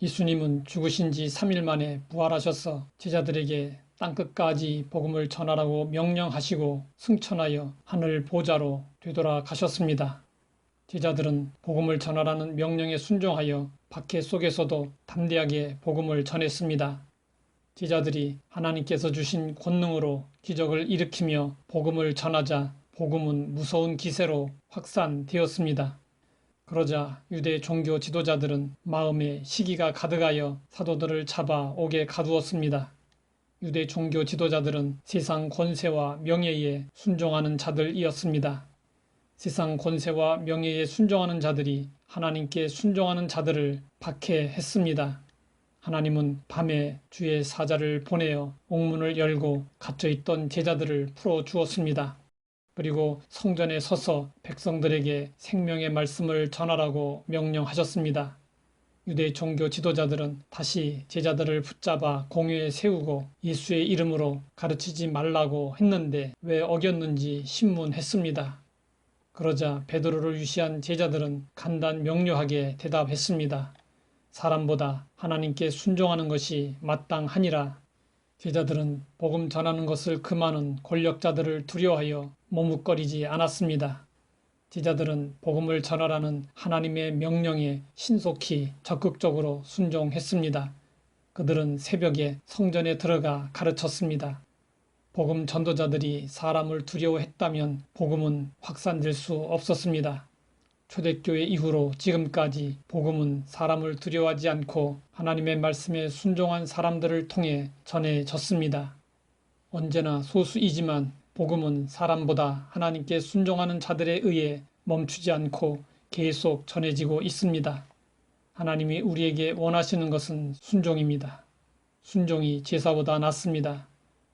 예수님은 죽으신 지 3일 만에 부활하셔서 제자들에게 땅끝까지 복음을 전하라고 명령하시고 승천하여 하늘 보좌로 되돌아가셨습니다. 제자들은 복음을 전하라는 명령에 순종하여 박해 속에서도 담대하게 복음을 전했습니다. 제자들이 하나님께서 주신 권능으로 기적을 일으키며 복음을 전하자 복음은 무서운 기세로 확산되었습니다. 그러자 유대 종교 지도자들은 마음에 시기가 가득하여 사도들을 잡아 옥에 가두었습니다. 유대 종교 지도자들은 세상 권세와 명예에 순종하는 자들이었습니다. 세상 권세와 명예에 순종하는 자들이 하나님께 순종하는 자들을 박해했습니다. 하나님은 밤에 주의 사자를 보내어 옥문을 열고 갇혀있던 제자들을 풀어주었습니다. 그리고 성전에 서서 백성들에게 생명의 말씀을 전하라고 명령하셨습니다. 유대 종교 지도자들은 다시 제자들을 붙잡아 공회에 세우고 예수의 이름으로 가르치지 말라고 했는데 왜 어겼는지 신문했습니다. 그러자 베드로를 위시한 제자들은 간단 명료하게 대답했습니다. 사람보다 하나님께 순종하는 것이 마땅하니라. 제자들은 복음 전하는 것을 금하는 권력자들을 두려워하여 머뭇거리지 않았습니다. 제자들은 복음을 전하라는 하나님의 명령에 신속히 적극적으로 순종했습니다. 그들은 새벽에 성전에 들어가 가르쳤습니다. 복음 전도자들이 사람을 두려워했다면 복음은 확산될 수 없었습니다. 초대교회 이후로 지금까지 복음은 사람을 두려워하지 않고 하나님의 말씀에 순종한 사람들을 통해 전해졌습니다. 언제나 소수이지만 복음은 사람보다 하나님께 순종하는 자들에 의해 멈추지 않고 계속 전해지고 있습니다. 하나님이 우리에게 원하시는 것은 순종입니다. 순종이 제사보다 낫습니다.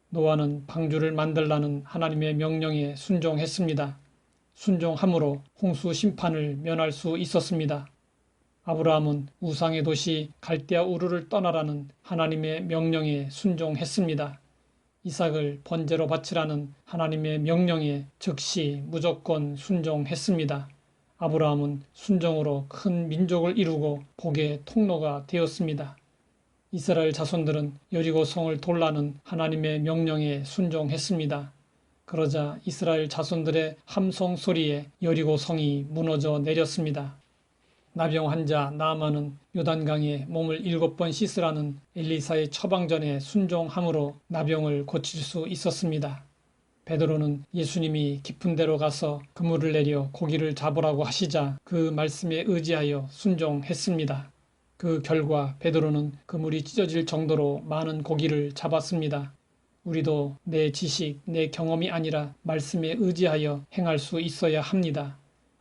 노아는 방주를 만들라는 하나님의 명령에 순종했습니다. 순종함으로 홍수 심판을 면할 수 있었습니다. 아브라함은 우상의 도시 갈대아 우르를 떠나라는 하나님의 명령에 순종했습니다. 이삭을 번제로 바치라는 하나님의 명령에 즉시 무조건 순종했습니다. 아브라함은 순종으로 큰 민족을 이루고 복의 통로가 되었습니다. 이스라엘 자손들은 여리고성을 돌라는 하나님의 명령에 순종했습니다. 그러자 이스라엘 자손들의 함성 소리에 여리고성이 무너져 내렸습니다. 나병 환자 나아만은 요단강에 몸을 7번 씻으라는 엘리사의 처방전에 순종함으로 나병을 고칠 수 있었습니다. 베드로는 예수님이 깊은 데로 가서 그물을 내려 고기를 잡으라고 하시자 그 말씀에 의지하여 순종했습니다. 그 결과 베드로는 그물이 찢어질 정도로 많은 고기를 잡았습니다. 우리도 내 지식, 내 경험이 아니라 말씀에 의지하여 행할 수 있어야 합니다.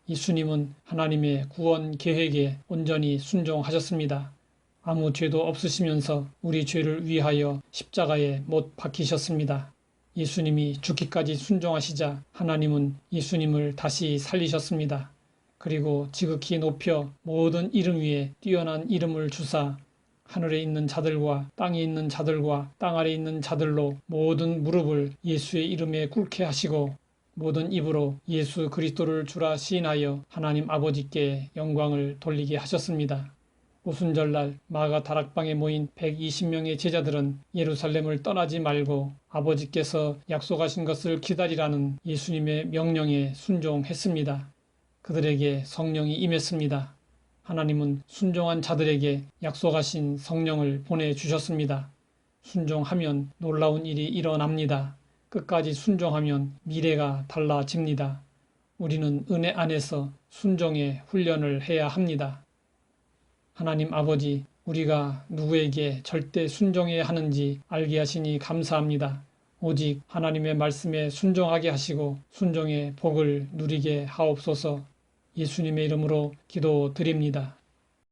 예수님은 하나님의 구원 계획에 온전히 순종하셨습니다. 아무 죄도 없으시면서 우리 죄를 위하여 십자가에 못 박히셨습니다. 예수님이 죽기까지 순종하시자 하나님은 예수님을 다시 살리셨습니다. 그리고 지극히 높여 모든 이름 위에 뛰어난 이름을 주사 하늘에 있는 자들과 땅에 있는 자들과 땅 아래에 있는 자들로 모든 무릎을 예수의 이름에 꿇게 하시고 모든 입으로 예수 그리스도를 주라 시인하여 하나님 아버지께 영광을 돌리게 하셨습니다. 오순절날 마가 다락방에 모인 120명의 제자들은 예루살렘을 떠나지 말고 아버지께서 약속하신 것을 기다리라는 예수님의 명령에 순종했습니다. 그들에게 성령이 임했습니다. 하나님은 순종한 자들에게 약속하신 성령을 보내주셨습니다. 순종하면 놀라운 일이 일어납니다. 끝까지 순종하면 미래가 달라집니다. 우리는 은혜 안에서 순종의 훈련을 해야 합니다. 하나님 아버지, 우리가 누구에게 절대 순종해야 하는지 알게 하시니 감사합니다. 오직 하나님의 말씀에 순종하게 하시고 순종의 복을 누리게 하옵소서. 예수님의 이름으로 기도드립니다.